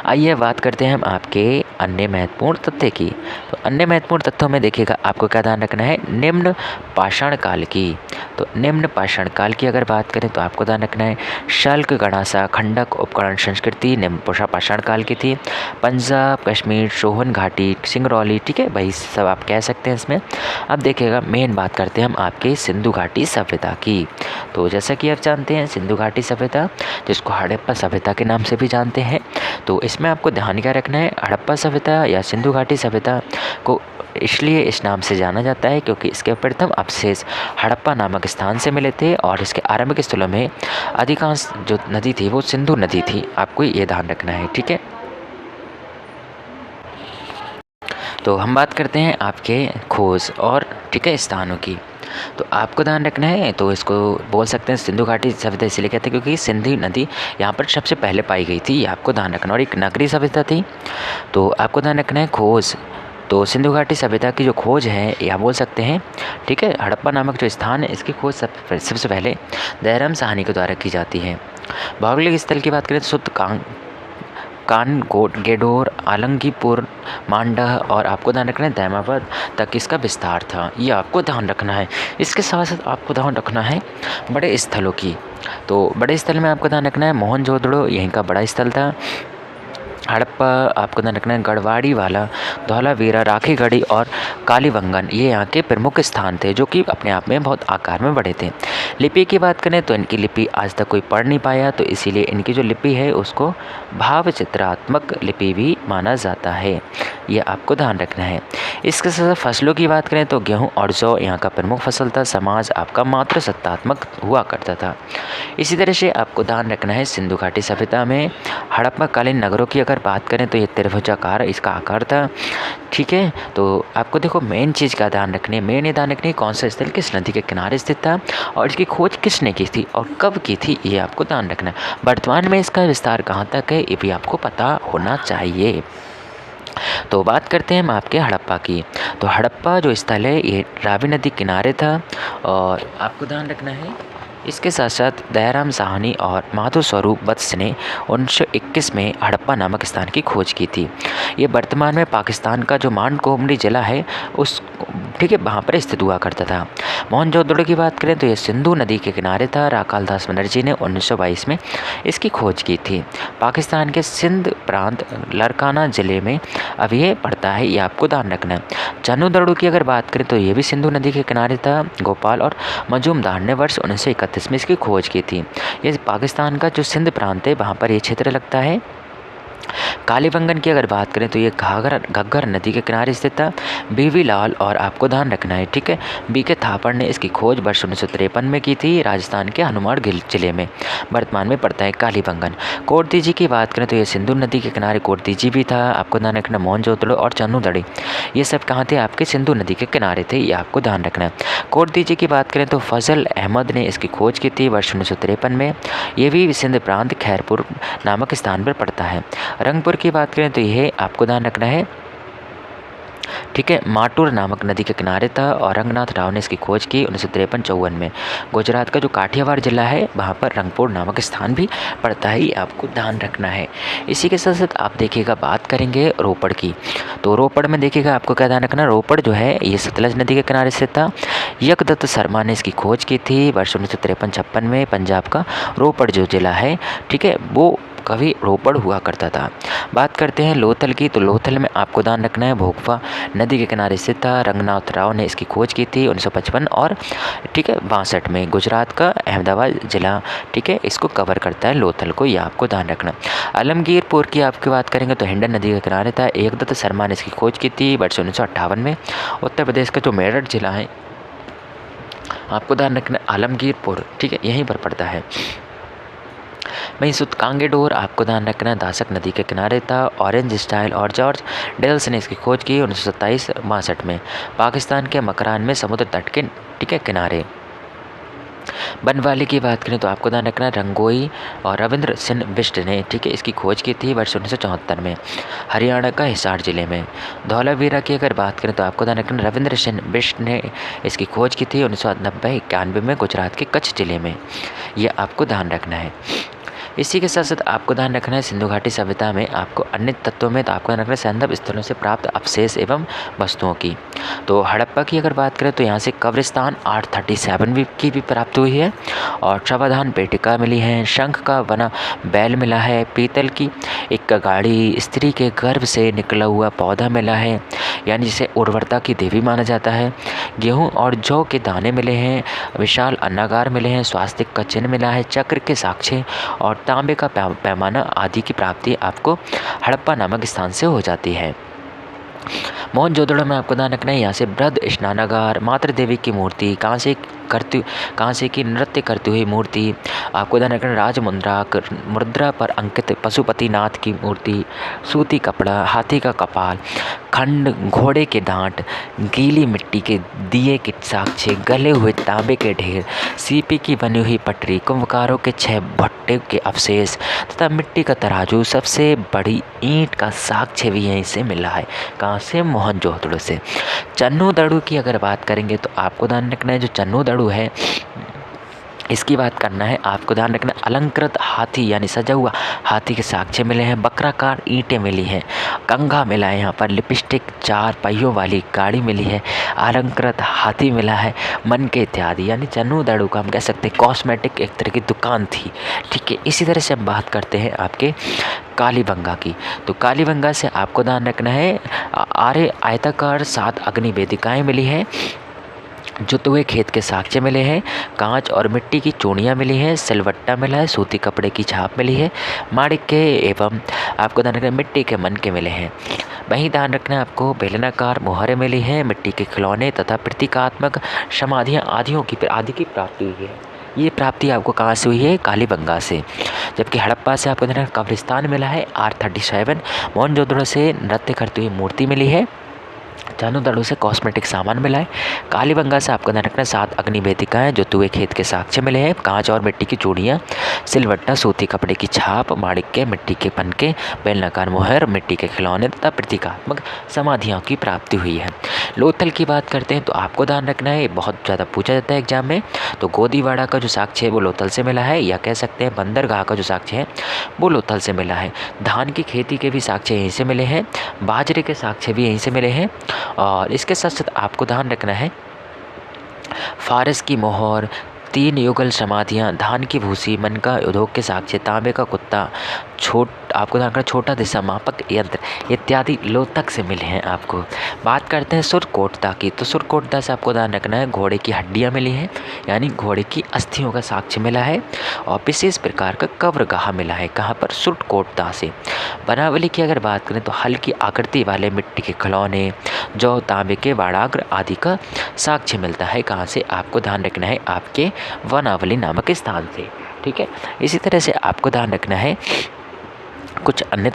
आइए बात करते हैं हम आपके अन्य महत्वपूर्ण तथ्य की। तो अन्य महत्वपूर्ण तथ्यों में देखिएगा आपको क्या ध्यान रखना है, निम्न पाषाण काल की। तो निम्न पाषाण काल की अगर बात करें तो आपको ध्यान रखना है शल्क गणासा खंडक उपकरण संस्कृति निम्न पाषाण काल की थी। पंजाब कश्मीर सोहन घाटी सिंगरौली, ठीक है भाई सब आप कह सकते हैं इसमें। अब देखिएगा मेन बात करते हैं हम आपके सिंधु घाटी सभ्यता की। तो जैसा कि आप जानते हैं सिंधु घाटी सभ्यता जिसको हड़प्पा सभ्यता के नाम से भी जानते हैं, तो इसमें आपको ध्यान क्या रखना है, हड़प्पा सभ्यता या सिंधु घाटी सभ्यता को इसलिए इस नाम से जाना जाता है क्योंकि इसके प्रथम अवशेष हड़प्पा नामक स्थान से मिले थे और इसके आरंभिक स्थलों में अधिकांश जो नदी थी वो सिंधु नदी थी। आपको ये ध्यान रखना है, ठीक है। तो हम बात करते हैं आपके खोज और ठीक है स्थानों की। तो आपको ध्यान रखना है, तो इसको बोल सकते हैं सिंधु घाटी सभ्यता इसलिए कहते हैं क्योंकि सिंधु नदी यहाँ पर सबसे पहले पाई गई थी, ये आपको ध्यान रखना। और एक नगरीय सभ्यता थी, तो आपको ध्यान रखना है खोज। तो सिंधु घाटी सभ्यता की जो खोज है या बोल सकते हैं, ठीक है, हड़प्पा नामक जो स्थान है इसकी खोज सबसे पहले दयाराम साहनी के द्वारा की जाती है। भौगोलिक स्थल की बात करें तो शुद्ध कानकोट गेडोर आलमगीरपुर मांडा और आपको ध्यान रखना है दैमाबाद तक इसका विस्तार था, ये आपको ध्यान रखना है। इसके साथ साथ आपको ध्यान रखना है बड़े स्थलों की। तो बड़े स्थल में आपको ध्यान रखना है मोहनजोदड़ो यहीं का बड़ा स्थल था। हड़प्पा आपको ध्यान रखना है गढ़वाड़ी वाला धौलावीरा राखीगढ़ी और कालीबंगन ये यहाँ के प्रमुख स्थान थे जो कि अपने आप में बहुत आकार में बड़े थे। लिपि की बात करें तो इनकी लिपि आज तक कोई पढ़ नहीं पाया, तो इसीलिए इनकी जो लिपि है उसको भावचित्रात्मक लिपि भी माना जाता है, ये आपको ध्यान रखना है। इसके साथ फसलों की बात करें तो गेहूँ और जौ यहाँ का प्रमुख फसल था। समाज आपका मात्र सत्तात्मक हुआ करता था। इसी तरह से आपको ध्यान रखना है सिंधु घाटी सभ्यता में हड़प्पा कालीन नगरों की अगर बात करें तो ये त्रिभुजाकार इसका आकार था, ठीक है। तो आपको देखो मेन चीज़ का ध्यान रखने, मेन ये ध्यान रखने कौन सा स्थल किस नदी के किनारे स्थित था और इसकी खोज किसने की थी और कब की थी, ये आपको ध्यान रखना है। वर्तमान में इसका विस्तार कहाँ तक है ये भी आपको पता होना चाहिए। तो बात करते हैं हम आपके हड़प्पा की। तो हड़प्पा जो स्थल है ये रावी नदी किनारे था और आपको ध्यान रखना है इसके साथ साथ दयाराम साहनी और माधव स्वरूप वत्स ने 1921 में हड़प्पा नामक स्थान की खोज की थी। ये वर्तमान में पाकिस्तान का जो मानकोमरी जिला है उस ठीक है वहाँ पर स्थित हुआ करता था। मोहनजोदड़ो की बात करें तो ये सिंधु नदी के किनारे था। राखालदास बनर्जी ने 1922 में इसकी खोज की थी। पाकिस्तान के सिंध प्रांत लरकाना ज़िले में अब ये पड़ता है, ये आपको ध्यान रखना है। चन्नूदड़ो की अगर बात करें तो ये भी सिंधु नदी के किनारे था। गोपाल और मजूमदार ने वर्ष 1931 में इसकी खोज की थी। ये पाकिस्तान का जो सिंध प्रांत है वहाँ पर ये क्षेत्र लगता है। कालीबंगन की अगर बात करें तो ये घग्गर नदी के किनारे स्थित था। बीवी लाल और आपको ध्यान रखना है, ठीक है, बी के थापड़ ने इसकी खोज वर्ष 1953 में की थी राजस्थान के हनुमानगढ़ जिले में, वर्तमान में पड़ता है कालीबंगन। कोटदीजी की बात करें तो ये सिंधु नदी के किनारे कोटदीजी भी था। आपको ध्यान रखना मोहनजोदड़ो और चन्नूदड़ी ये सब कहाँ थे, आपके सिंधु नदी के किनारे थे, ये आपको ध्यान रखना है। कोटदीजी की बात करें तो फजल अहमद ने इसकी खोज की थी वर्ष 1953 में। ये भी सिंध प्रांत खैरपुर नामक स्थान पर पड़ता है। रंगपुर की बात करें तो यह आपको ध्यान रखना है, ठीक है, माटुर नामक नदी के किनारे था और रंगनाथ राव ने इसकी खोज की 1953-54 में। गुजरात का जो काठियावाड़ जिला है वहाँ पर रंगपुर नामक स्थान भी पड़ता है, ये आपको ध्यान रखना है। इसी के साथ साथ आप देखिएगा बात करेंगे रोपड़ की। तो रोपड़ में देखिएगा आपको क्या ध्यान रखना, रोपड़ जो है ये सतलज नदी के किनारे से था। यकदत्त शर्मा ने इसकी खोज की थी वर्ष 1953-56 में। पंजाब का रोपड़ जो जिला है, ठीक है, वो कभी रोपड़ हुआ करता था। बात करते हैं लोथल की। तो लोथल में आपको ध्यान रखना है भोगवा नदी के किनारे स्थित था। रंगनाथ राव ने इसकी खोज की थी 1955 और ठीक है 62 में। गुजरात का अहमदाबाद जिला, ठीक है, इसको कवर करता है लोथल को, ये आपको ध्यान रखना। आलमगीरपुर की आपकी बात करेंगे तो हिंडन नदी के किनारे था। एकदत्त शर्मा ने इसकी खोज की थी वर्ष 1958 में। उत्तर प्रदेश का जो मेरठ जिला है आपको ध्यान रखना आलमगीरपुर, ठीक है, यहीं पर पड़ता है। वहीं सुतकांगेडोर आपको ध्यान रखना है दासक नदी के किनारे था। ऑरेंज स्टाइल और जॉर्ज डेल्स ने इसकी खोज की 1927-62 में। पाकिस्तान के मकरान में समुद्र तट के, ठीक है, किनारे। बनवाली की बात करें तो आपको ध्यान रखना है रंगोई और रविंद्र सिंह बिष्ट ने, ठीक है, इसकी खोज की थी वर्ष 1974 में हरियाणा का हिसार जिले में। धौलावीरा की अगर बात करें तो आपको ध्यान रखना रविंद्र सिंह बिष्ट ने इसकी खोज की थी 1990-91 में गुजरात के कच्छ जिले में। ये आपको ध्यान रखना है। इसी के साथ साथ आपको ध्यान रखना है सिंधु घाटी सभ्यता में आपको अन्य तत्वों में तो आपको ध्यान रखना है सैंधव स्थलों से प्राप्त अवशेष एवं वस्तुओं की। तो हड़प्पा की अगर बात करें तो यहाँ से कब्रिस्तान 837 की भी प्राप्त हुई है और शवाधान पेटिका मिली है, शंख का बना बैल मिला है, पीतल की एक गाड़ी, स्त्री के गर्भ से निकला हुआ पौधा मिला है यानी जिसे उर्वरता की देवी माना जाता है, गेहूँ और जौ के दाने मिले हैं, विशाल अन्नागार मिले हैं, स्वास्तिक का चिन्ह मिला है, चक्र के साक्ष्य और तांबे का पैमाना आदि की प्राप्ति आपको हड़प्पा नामक स्थान से हो जाती है। मोहनजोदड़ो में आपको ध्यान रखना है यहाँ से बृहद स्नानागार, मातृ देवी की मूर्ति, कांसे की नृत्य करती हुई मूर्ति, आपको ध्यान रखना राज मुद्रा पर अंकित पशुपतिनाथ की मूर्ति, सूती कपड़ा, हाथी का कपाल, खंड, घोड़े के दांत, गीली मिट्टी के दिए के साक्ष्य, गले हुए तांबे के ढेर, सीपी की बनी हुई पटरी, कुंभकारों के 6 भट्टे के अवशेष तथा मिट्टी का तराजू, सबसे बड़ी ईंट का साक्ष्य भी यहीं से मिला है। कहाँ से? मोहनजोदड़ो से। चन्नू दड़ू की अगर बात करेंगे तो आपको ध्यान रखना है जो चन्नू दड़ू है इसकी बात करना है, आपको ध्यान रखना अलंकृत हाथी यानी सजा हुआ हाथी के साक्ष्य मिले हैं, बकराकार ईंटें मिली हैं, कंघा मिला है, यहाँ पर लिपस्टिक 4 पहियों वाली गाड़ी मिली है, अलंकृत हाथी मिला है, मन के इत्यादि। यानी चन्नू दड़ू का हम कह सकते हैं कॉस्मेटिक एक तरह की दुकान थी, ठीक है। इसी तरह से हम बात करते हैं आपके कालीबंगा की। तो कालीबंगा से आपको ध्यान रखना है आर्य आयताकार 7 अग्नि वेदिकाएँ मिली हैं, जुते हुए खेत के साक्ष्य मिले हैं, कांच और मिट्टी की चूड़ियाँ मिली हैं, सिलवट्टा मिला है, सूती कपड़े की छाप मिली है, माणिक्य एवं आपको ध्यान रखना मिट्टी के मन के मिले हैं। वहीं ध्यान रखना आपको बेलनाकार मोहरें मिली हैं, मिट्टी के खिलौने तथा प्रतीकात्मक समाधियाँ आदि की प्राप्ति हुई है। ये प्राप्ति आपको कहाँ से हुई है? कालीबंगा से। जबकि हड़प्पा से आपको ध्यान कब्रिस्तान मिला है 837, मोहनजोदड़ो से नृत्य करती हुई मूर्ति मिली है, चन्नू दड़ू से कॉस्मेटिक सामान मिला है, कालीबंगा से आपको ध्यान रखना 7 अग्नि वेदिकाएँ जो तुए खेत के साक्ष्य मिले हैं, कांच और मिट्टी की चूड़ियाँ, सिलवट्टा, सूती कपड़े की छाप, माणिक्य, मिट्टी के पनके, बेलनाकार मोहर, मिट्टी के खिलौने तथा प्रतीकात्मक समाधियों की प्राप्ति हुई है। लोथल की बात करते हैं तो आपको ध्यान रखना है, बहुत ज़्यादा पूछा जाता है एग्जाम में। तो गोदीवाड़ा का जो साक्ष्य है वो लोथल से मिला है, या कह सकते हैं बंदरगाह का जो साक्ष्य है वो लोथल से मिला है। धान की खेती के भी साक्ष्य यहीं से मिले हैं, बाजरे के साक्ष्य भी यहीं से मिले हैं। और इसके साथ साथ आपको ध्यान रखना है फारस की मोहर, 3 युगल समाधियाँ, धान की भूसी, मन का उद्योग के साक्ष्य, तांबे का कुत्ता, आपको ध्यान रखना छोटा दिशा मापक यंत्र इत्यादि लोथक से मिले हैं। आपको बात करते हैं सुरकोटदा की। तो सुरकोटदा से आपको ध्यान रखना है घोड़े की हड्डियां मिली हैं, यानी घोड़े की अस्थियों का साक्ष्य मिला है, और विशेष प्रकार का कब्रगाह मिला है। कहाँ पर? सुरकोटदा से। बनावली की अगर बात करें तो हल्की आकृति वाले मिट्टी के खिलौने, जौ, तांबे के वाड़ाग्र आदि का साक्ष्य मिलता है। कहाँ से? आपको ध्यान रखना है आपके वनावली नामक स्थान से, ठीक है। इसी तरह से आपको ध्यान रखना है कुछ अन्य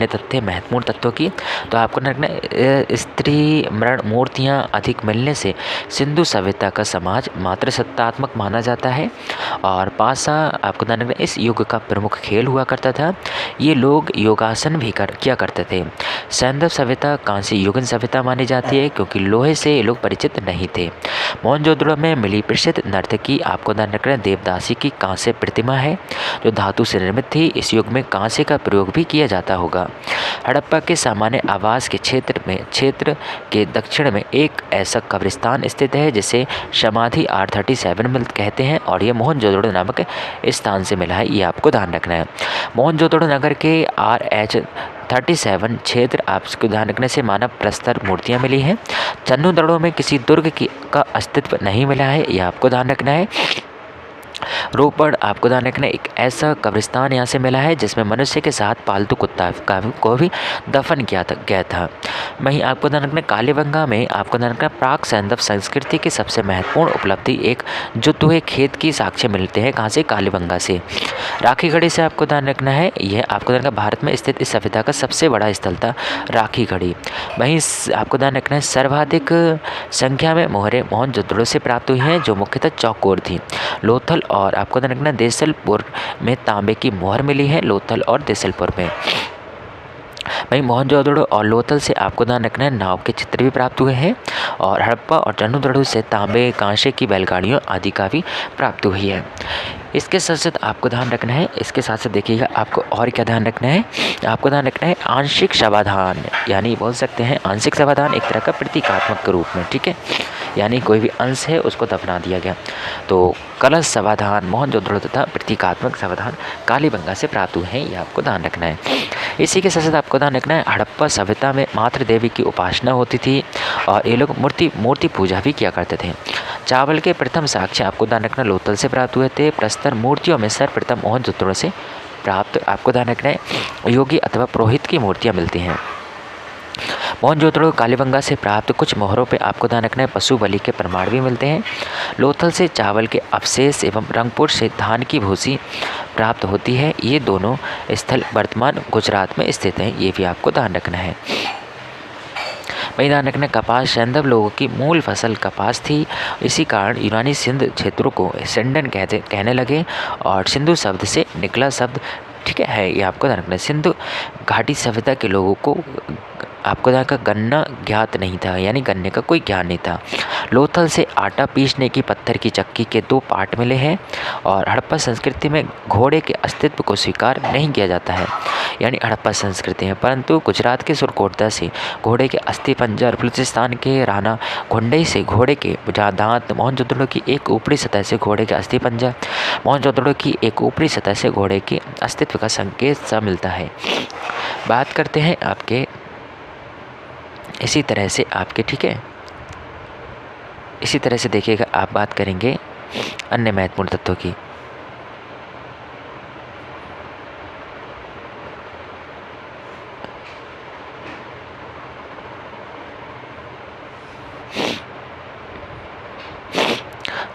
तथ्य महत्वपूर्ण तत्वों की। तो आपको रखना स्त्री मरण मूर्तियाँ अधिक मिलने से सिंधु सभ्यता का समाज मातृसत्तात्मक माना जाता है। और पासा आपको ध्यान रखना इस युग का प्रमुख खेल हुआ करता था। ये लोग योगासन भी किया करते थे। सैंधव सभ्यता कांस्य युगन सभ्यता मानी जाती है क्योंकि लोहे से ये लोग परिचित नहीं थे। मोहनजोदड़ो में मिली प्रसिद्ध नर्तकी आपको ध्यान रखना देवदासी की कांस्य प्रतिमा है जो धातु से निर्मित थी। इस युग में कांस्य का प्रयोग भी किया जाता होगा। हड़प्पा के सामान्य आवास के क्षेत्र के दक्षिण में एक ऐसा कब्रिस्तान स्थित है जिसे समाधि 837 कहते हैं और यह मोहनजोदड़ो नामक स्थान से मिला है। ये आपको ध्यान रखना है। मोहनजोदड़ो नगर के RH37 क्षेत्र आपको ध्यान रखने से मानव प्रस्तर मूर्तियाँ मिली हैं। चन्नू दड़ों में किसी दुर्ग का अस्तित्व नहीं मिला है, यह आपको ध्यान रखना है। रोपड़ आपको ध्यान रखना एक ऐसा कब्रिस्तान यहाँ से मिला है जिसमें मनुष्य के साथ पालतू कुत्ता को भी दफन किया गया था। वहीं आपको ध्यान रखना कालीबंगा में आपको ध्यान रखना प्राक सैंधव संस्कृति की सबसे महत्वपूर्ण उपलब्धि एक जुते हुए खेत की साक्ष्य मिलते हैं। कहाँ से? कालीबंगा से। राखी गढ़ी से आपको ध्यान रखना है, यह आपको ध्यान रखना भारत में स्थित इस सभ्यता का सबसे बड़ा स्थल था राखी गढ़ी। वहीं आपको ध्यान रखना है सर्वाधिक संख्या में मोहरें मोहनजोदड़ो से प्राप्त हुई हैं, जो मुख्यतः चौकोर थी। लोथल और आपको ध्यान रखना देसलपुर में तांबे की मोहर मिली है, लोथल और देसलपुर में। वहीं मोहनजोदड़ो और लोथल से आपको ध्यान रखना है नाव के चित्र भी प्राप्त हुए हैं, और हड़प्पा और चंडूदड़ो से तांबे कांसे की बैलगाड़ियों आदि का भी प्राप्त हुई है। इसके साथ साथ आपको ध्यान रखना है, इसके साथ साथ देखिएगा आपको और क्या ध्यान रखना है, आपको ध्यान रखना है आंशिक समाधान, यानी बोल सकते हैं आंशिक समाधान एक तरह का प्रतीकात्मक के रूप में, ठीक है, यानी कोई भी अंश है उसको दफना दिया गया। तो कलश समाधान मोहनजोदड़ो तथा प्रतीकात्मक समाधान कालीबंगा से प्राप्त हुए हैं, ये आपको ध्यान रखना है। इसी के साथ साथ आपको ध्यान रखना है हड़प्पा सभ्यता में मातृ देवी की उपासना होती थी, और ये लोग मूर्ति पूजा भी किया करते थे। चावल के प्रथम साक्ष्य आपको ध्यान रखना लोथल से प्राप्त हुए थे। प्रस्तर मूर्तियों में सर्वप्रथम मोहनजोदड़ो से प्राप्त आपको ध्यान रखना है योगी अथवा पुरोहित की मूर्तियाँ मिलती हैं। मोहनजोदड़ो कालीबंगा से प्राप्त कुछ मोहरों पे आपको ध्यान रखना है पशु बलि के प्रमाण भी मिलते हैं। लोथल से चावल के अवशेष एवं रंगपुर से धान की भूसी प्राप्त होती है। ये दोनों स्थल वर्तमान गुजरात में स्थित हैं, ये भी आपको ध्यान रखना है। वहीं ध्यान रखना कपास सैंधव लोगों की मूल फसल कपास थी, इसी कारण यूनानी सिंध क्षेत्रों को सेंडन कहने लगे, और सिंधु शब्द से निकला शब्द, ठीक है, ये आपको ध्यान रखना है। सिंधु घाटी सभ्यता के लोगों को आपको ध्यान का गन्ना ज्ञात नहीं था, यानी गन्ने का कोई ज्ञान नहीं था। लोथल से आटा पीसने की पत्थर की चक्की के 2 पार्ट मिले हैं, और हड़प्पा संस्कृति में घोड़े के अस्तित्व को स्वीकार नहीं किया जाता है, यानी हड़प्पा संस्कृति है, परंतु गुजरात के सुरकोटदा से घोड़े के अस्थि पंजर और बलूचिस्तान के राना घुंडई से घोड़े के दांत, मोहनजोदड़ो की एक ऊपरी सतह से घोड़े के अस्थि पंजर, मोहनजोदड़ो की एक ऊपरी सतह से घोड़े के अस्तित्व का संकेत सा मिलता है। बात करते हैं आपके इसी तरह से आपके, ठीक है, इसी तरह से देखिएगा आप बात करेंगे अन्य महत्वपूर्ण तत्वों की।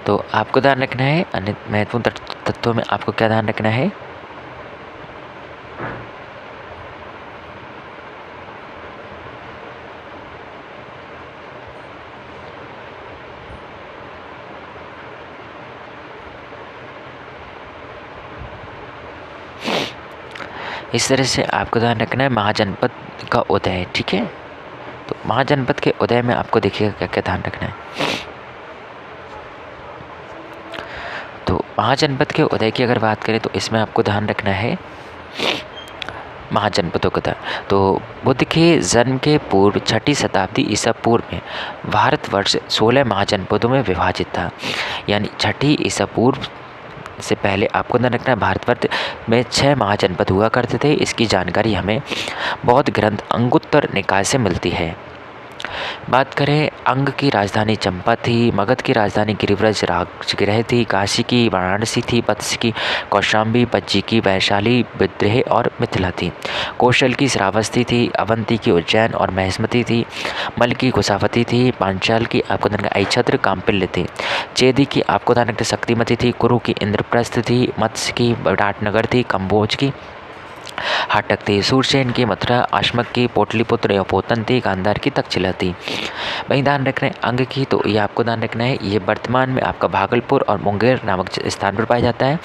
तो आपको ध्यान रखना है अन्य महत्वपूर्ण तत्वों में आपको क्या ध्यान रखना है, इस तरह से आपको ध्यान रखना है महाजनपद का उदय, ठीक है। तो महाजनपद के उदय में आपको देखिएगा क्या क्या ध्यान रखना है। तो महाजनपद के उदय की अगर बात करें तो इसमें आपको ध्यान रखना है महाजनपदों का। तो बुद्ध के जन्म के पूर्व 6ठी शताब्दी ईसा पूर्व में भारतवर्ष 16 महाजनपदों में विभाजित था, यानी 6ठी ईसा पूर्व से पहले आपको ध्यान रखना है भारतवर्ष में 6 महाजनपद हुआ करते थे। इसकी जानकारी हमें बौद्ध ग्रंथ अंगुत्तर निकाय से मिलती है। बात करें, अंग की राजधानी चंपा थी, मगध की राजधानी गिरिव्रज राजगृह थी, काशी की वाराणसी थी, वत्स की कौशाम्बी, पज्जी की वैशाली, विद्रोह और मिथिला थी, कौशल की श्रावस्ती थी, अवंती की उज्जैन और महिष्मती थी, मल की कुशावती थी, पांचाल की आपको ध्यान रखना ऐच्छत्र काम्पिल्य थी, चेदी की आपको ध्यान रखना शक्तिमती थी, कुरु की इंद्रप्रस्थ थी, मत्स्य की विराटनगर थी, कंबोज की हाटक थी, सूरसेन की मथुरा, अश्मक की पोटलीपुत्र या पोतन थी, गांधार की तक्षशिला थी। वहीं ध्यान रखना है अंग की, तो ये आपको ध्यान रखना है ये वर्तमान में आपका भागलपुर और मुंगेर नामक स्थान पर पाया जाता है।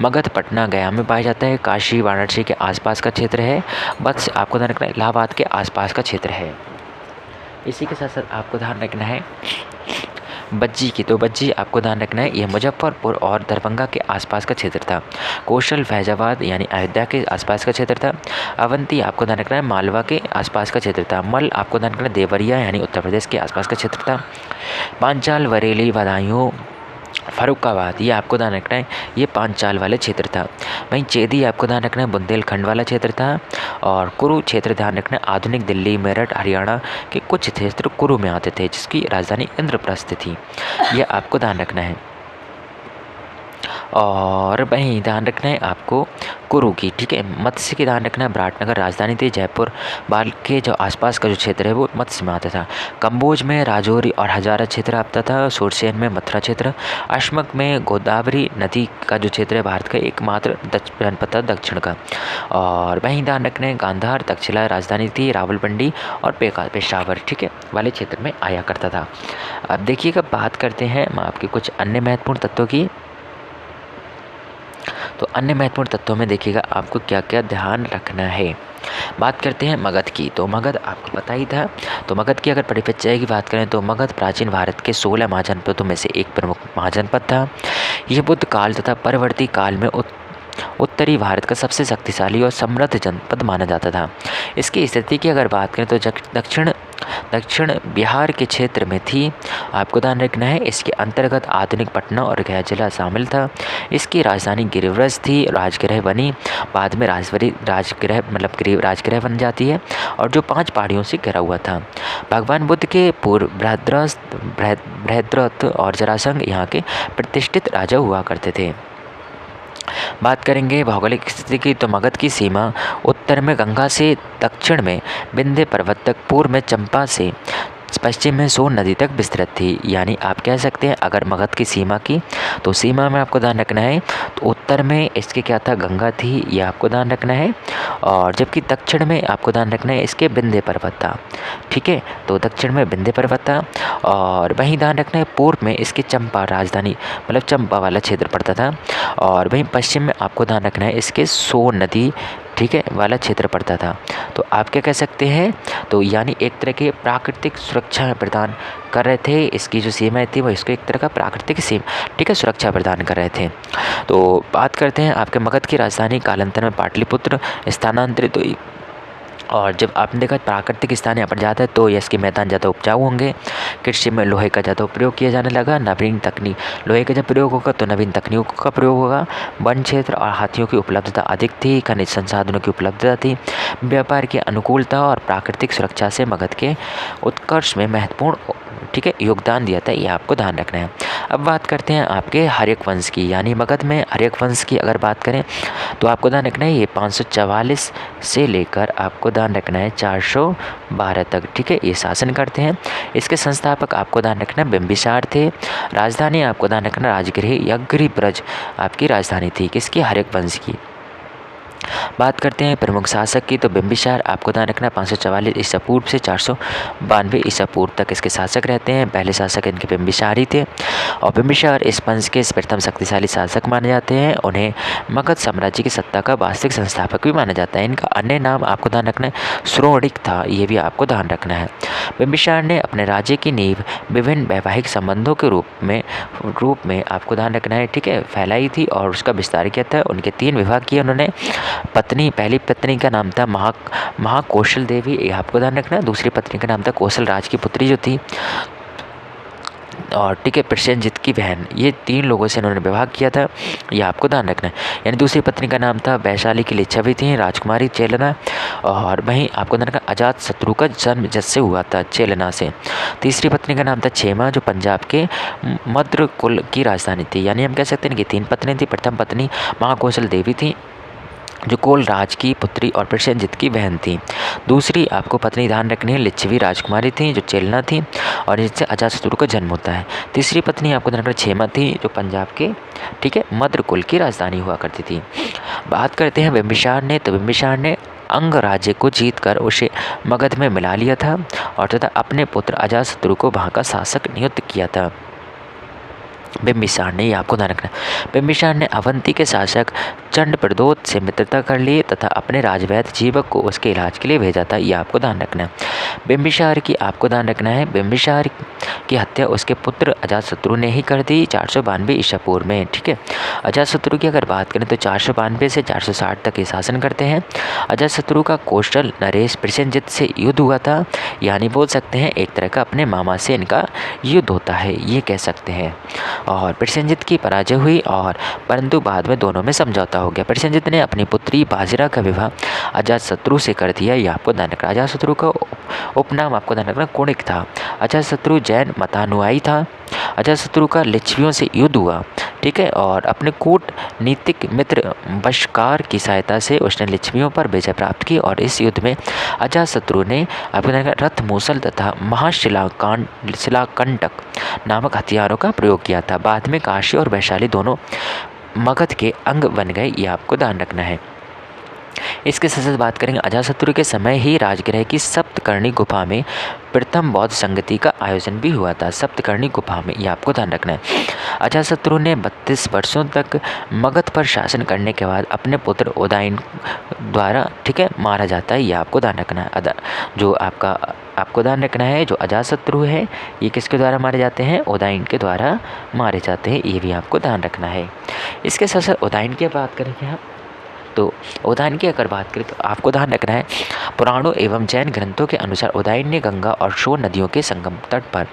मगध पटना गया में पाया जाता है, काशी वाराणसी के आसपास का क्षेत्र है, वत्स आपको ध्यान रखना है इलाहाबाद के आसपास का क्षेत्र है। इसी के साथ साथ आपको ध्यान रखना है बज्जी की, तो बज्जी आपको ध्यान रखना है यह मुजफ्फरपुर और दरभंगा के आसपास का क्षेत्र था। कौशल फैजाबाद यानी अयोध्या के आसपास का क्षेत्र था। अवंती आपको ध्यान रखना है मालवा के आसपास का क्षेत्र था। मल आपको ध्यान रखना है देवरिया यानी उत्तर प्रदेश के आसपास का क्षेत्र था। पांचाल बरेली बदायूं फरुखाबाद ये आपको ध्यान रखना है ये पांचाल वाले क्षेत्र था। वहीं चेदी आपको ध्यान रखना है बुंदेलखंड वाला क्षेत्र था। और कुरु क्षेत्र ध्यान रखना है आधुनिक दिल्ली मेरठ हरियाणा के कुछ क्षेत्र कुरु में आते थे, जिसकी राजधानी इंद्रप्रस्थ थी, यह आपको ध्यान रखना है। और वहीं ध्यान रखना है आपको कुरु की, ठीक है। मत्स्य की ध्यान रखना है, विराटनगर राजधानी थी, जयपुर बाल के जो आसपास का जो क्षेत्र है वो मत्स्य में आता था। कंबोज में राजौरी और हजारा क्षेत्र आता था। सुरसेन में मथुरा क्षेत्र। अश्मक में गोदावरी नदी का जो क्षेत्र है भारत का एकमात्र जनपद था दक्षिण का। और वहीं ध्यान रखना है गांधार तक्षशिला राजधानी थी, रावलपिंडी और पेशावर, ठीक है, वाले क्षेत्र में आया करता था। अब देखिएगा बात करते हैं हम आपके कुछ अन्य महत्वपूर्ण तत्वों की। तो अन्य महत्वपूर्ण तत्वों में देखिएगा आपको क्या क्या ध्यान रखना है। बात करते हैं मगध की। तो मगध आपको पता ही था। तो मगध की अगर परिचय की बात करें तो मगध प्राचीन भारत के 16 महाजनपदों में से एक प्रमुख महाजनपद था। यह बुद्ध काल तथा परवर्ती काल में उत्तरी भारत का सबसे शक्तिशाली और समृद्ध जनपद माना जाता था। इसकी स्थिति की अगर बात करें तो दक्षिण बिहार के क्षेत्र में थी। आपको ध्यान रखना है इसके अंतर्गत आधुनिक पटना और गया जिला शामिल था। इसकी राजधानी गिरिव्रज थी, राजगृह बनी, बाद में राजगृह बन जाती है, और जो 5 पहाड़ियों से घिरा हुआ था। भगवान बुद्ध के पूर्व बृहद्रथ और जरासंध यहाँ के प्रतिष्ठित राजा हुआ करते थे। बात करेंगे भौगोलिक स्थिति की। तो मगध की सीमा उत्तर में गंगा से, दक्षिण में विंध्य पर्वत तक, पूर्व में चंपा से पश्चिम में सोन नदी तक विस्तृत थी। यानी आप कह सकते हैं अगर मगध की सीमा की, तो सीमा में आपको ध्यान रखना है तो उत्तर में इसके क्या था, गंगा थी, ये आपको ध्यान रखना है। और जबकि दक्षिण में आपको ध्यान रखना है इसके विंध्य पर्वत था, ठीक है। तो दक्षिण में विंध्य पर्वत था। और वहीं ध्यान रखना है पूर्व में इसके चंपा राजधानी मतलब चंपा वाला क्षेत्र पड़ता था। और वहीं पश्चिम में आपको ध्यान रखना है इसके सोन नदी, ठीक है, वाला क्षेत्र पड़ता था। तो आप क्या कह सकते हैं, तो यानी एक तरह के प्राकृतिक सुरक्षा प्रदान कर रहे थे। इसकी जो सीमाएं थी वो इसको एक तरह का प्राकृतिक ठीक है, सुरक्षा प्रदान कर रहे थे। तो बात करते हैं आपके मगध की राजधानी कालांतर में पाटलिपुत्र स्थानांतरित हुई। और जब आपने देखा प्राकृतिक स्थान यहाँ पर ज़्यादा है तो इसके मैदान ज़्यादा उपजाऊ होंगे। कृषि में लोहे का ज़्यादा उपयोग किया जाने लगा। नवीन तकनीक, लोहे का जब प्रयोग होगा तो नवीन तकनीकों का प्रयोग होगा। वन क्षेत्र और हाथियों की उपलब्धता अधिक थी। खनिज संसाधनों की उपलब्धता थी। व्यापार की अनुकूलता और प्राकृतिक सुरक्षा से मगध के उत्कर्ष में महत्वपूर्ण, ठीक है, योगदान दिया था। ये आपको ध्यान रखना है। अब बात करते हैं आपके हर्यक वंश की। यानी मगध में हर्यक वंश की अगर बात करें तो आपको ध्यान रखना है ये 544 से लेकर आपको ध्यान रखना है 412 तक, ठीक है, ये शासन करते हैं। इसके संस्थापक आपको ध्यान रखना बिंबिसार थे। राजधानी आपको ध्यान रखना राजगृह या गिरिव्रज आपकी राजधानी थी, किसकी, हर्यक वंश की। बात करते हैं प्रमुख शासक की। तो बिंबिसार आपको ध्यान रखना 544 ईसा पूर्व से 492 ईसा पूर्व तक इसके शासक रहते हैं। पहले शासक इनके बिंबिसार ही थे। और बिंबिसार इस वंश के प्रथम शक्तिशाली शासक माने जाते हैं। उन्हें मगध साम्राज्य की सत्ता का वास्तविक संस्थापक भी माना जाता है। इनका अन्य नाम आपको ध्यान रखना है श्रोणिक था, ये भी आपको ध्यान रखना है। बिंबिसार ने अपने राज्य की नींव विभिन्न वैवाहिक संबंधों के रूप में आपको ध्यान रखना है, ठीक है, फैलाई थी और उसका विस्तार किया था। उनके 3 विवाह किए उन्होंने। पहली पत्नी का नाम था महाकौशल देवी, ये आपको ध्यान रखना। दूसरी पत्नी का नाम था कौशल राज की पुत्री जो थी, और ठीक है, प्रसेनजित की बहन। ये 3 लोगों से इन्होंने विवाह किया था, ये आपको ध्यान रखना है। यानी दूसरी पत्नी का नाम था वैशाली की लिच्छवी थी, राजकुमारी चेलना। और वहीं आपको ध्यान रखना अजात शत्रु का जन्म जैसे हुआ था चेलना से। तीसरी पत्नी का नाम था क्षेमा जो पंजाब के मद्र कुल की राजधानी थी। यानी हम कह सकते हैं कि 3 पत्नी थी। प्रथम पत्नी महाकौशल देवी थी जो कोल राज की पुत्री और प्रसेनजित की बहन थी। दूसरी आपको पत्नी ध्यान रखनी है लिच्छवी राजकुमारी थी जो चेलना थी और जिससे अजातशत्रु का जन्म होता है। तीसरी पत्नी आपको ध्यान रखना क्षेमा थी जो पंजाब के, ठीक है, मद्र कुल की राजधानी हुआ करती थी। बात करते हैं बिंबिसार ने। तो बिंबिसार ने अंग राज्य को जीतकर उसे मगध में मिला लिया था और तथा अपने पुत्र अजातशत्रु को वहाँ का शासक नियुक्त किया था। बिंबिसार ने, ये आपको ध्यान रखना, बिंबिसार ने अवंती के शासक चंड प्रदोत से मित्रता कर ली तथा अपने राजवैद्य जीवक को उसके इलाज के लिए भेजा था। ये आपको ध्यान रखना। बिंबिसार की आपको ध्यान रखना है बिंबिसार की हत्या उसके पुत्र अजातशत्रु ने ही कर दी 492 ईसा पूर्व में, ठीक है। अजातशत्रु की अगर बात करें तो 492 से 460 तक ये शासन करते हैं। अजातशत्रु का कौशल नरेश प्रसेनजित से युद्ध हुआ था। यानी बोल सकते हैं एक तरह का अपने मामा से इनका युद्ध होता है, ये कह सकते हैं। और प्रसेनजित की पराजय हुई और परंतु बाद में दोनों में समझौता हो गया। प्रसेनजित ने अपनी पुत्री बाजिरा का विवाह अजातशत्रु से कर दिया। ये आपको ध्यान रखना। अजातशत्रु का उपनाम आपको ध्यान रखना कुणिक था। अजातशत्रु जैन मतानुयायी था अजातशत्रु का लिच्छवियों से युद्ध हुआ, ठीक है, और अपने कूटनीतिक मित्र बशकार की सहायता से उसने लिच्छवियों पर विजय प्राप्त की और इस युद्ध में अजातशत्रु ने अपने रथ मूसल तथा शिलाकंटक नामक हथियारों का प्रयोग किया था। बाद में काशी और वैशाली दोनों मगध के अंग बन गए, ये आपको ध्यान रखना है। इसके साथ साथ बात करेंगे अजातशत्रु के समय ही राजगृह की सप्तकर्णी गुफा में प्रथम बौद्ध संगति का आयोजन भी हुआ था। सप्तकर्णी गुफा में, ये आपको ध्यान रखना है। अजातशत्रु ने 32 वर्षों तक मगध पर शासन करने के बाद अपने पुत्र उदयन द्वारा, ठीक है, मारा जाता है, ये आपको ध्यान रखना है। जो आपको ध्यान रखना है, जो अजातशत्रु है ये किसके द्वारा मारे जाते हैं? उदयन के द्वारा मारे जाते हैं, ये भी आपको ध्यान रखना है। इसके साथ साथ उदयन की बात करेंगे हम, तो उदयन की अगर बात करें तो आपको ध्यान रखना है, पुराणों एवं जैन ग्रंथों के अनुसार उदयन ने गंगा और शोर नदियों के संगम तट पर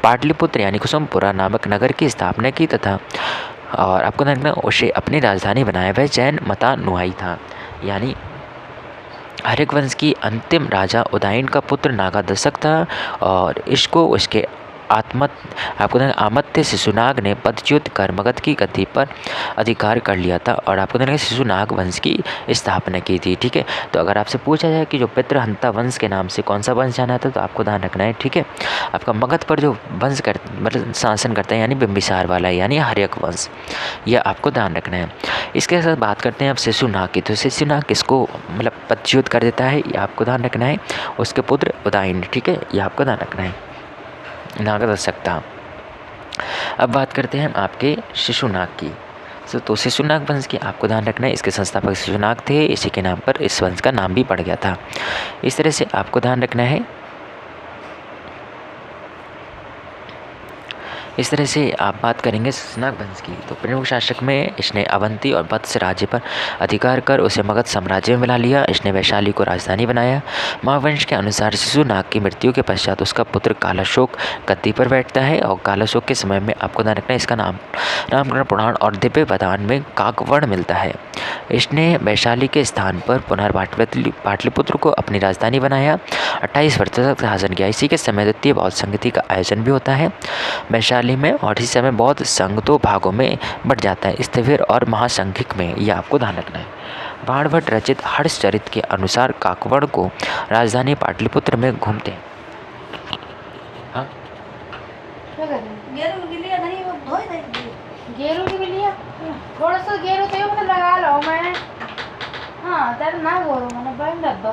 पाटलिपुत्र यानी कुसुमपुरा नामक नगर की स्थापना की तथा और आपको ध्यान रखना उसे अपनी राजधानी बनाया। वह जैन मतानुयायी था, यानी हर्यवंश की अंतिम राजा उदयन का पुत्र नागादशक था और इसको उसके आपको आमत्य शिशुनाग ने पदच्युत कर मगध की गद्दी पर अधिकार कर लिया था और आपको देखना शिशुनाग वंश की स्थापना की थी, ठीक है। तो अगर आपसे पूछा जाए कि जो पितृहंता वंश के नाम से कौन सा वंश जाना था, तो आपको ध्यान रखना है, ठीक है, आपका मगध पर जो वंश मतलब शासन करता है यानी बिंबिसार वाला यानी हर्यक वंश, यह आपको ध्यान रखना है। इसके साथ बात करते हैं अब शिशुनाग की, तो शिशुनाग किसको मतलब पदच्युत कर देता है, ये आपको ध्यान रखना है, उसके पुत्र उदयन, ठीक है, ये आपको ध्यान रखना है, नागादशक था। अब बात करते हैं आपके शिशुनाग की, तो शिशुनाग वंश की आपको ध्यान रखना है, इसके संस्थापक शिशुनाग थे, इसी के नाम पर इस वंश का नाम भी पड़ गया था। इस तरह से आपको ध्यान रखना है। इस तरह से आप बात करेंगे शिशुनाग वंश की, तो प्रमुख शासक में इसने अवंती और वत्स राज्य पर अधिकार कर उसे मगध साम्राज्य में मिला लिया। इसने वैशाली को राजधानी बनाया। महावंश के अनुसार शिशुनाग की मृत्यु के पश्चात उसका पुत्र कालाशोक गद्दी पर बैठता है और कालाशोक के समय में आपको ध्यान रखना है इसका नामकरण पुराण और दिव्य बदान में काकवर्ण मिलता है। इसने वैशाली के स्थान पर पाटलिपुत्र को अपनी राजधानी बनाया। 28 वर्ष तक शासन किया। इसी के समय द्वितीय बौद्ध संगति का आयोजन भी होता है वैशाली में और इस समय बौद्ध संघ 2 भागों में बढ़ जाता है, स्थविर और महासंघिक में, यह आपको ध्यान रखना है। बाणभट्ट रचित हर्षचरित के अनुसार काकवर्ण को राजधानी पाटलिपुत्र में घूमते हैं। गेरू की भी लिया थोड़ा सा गेरू तो मैंने लगा लो मैं, हाँ तेरे ना बोलो मैंने बंद कर दो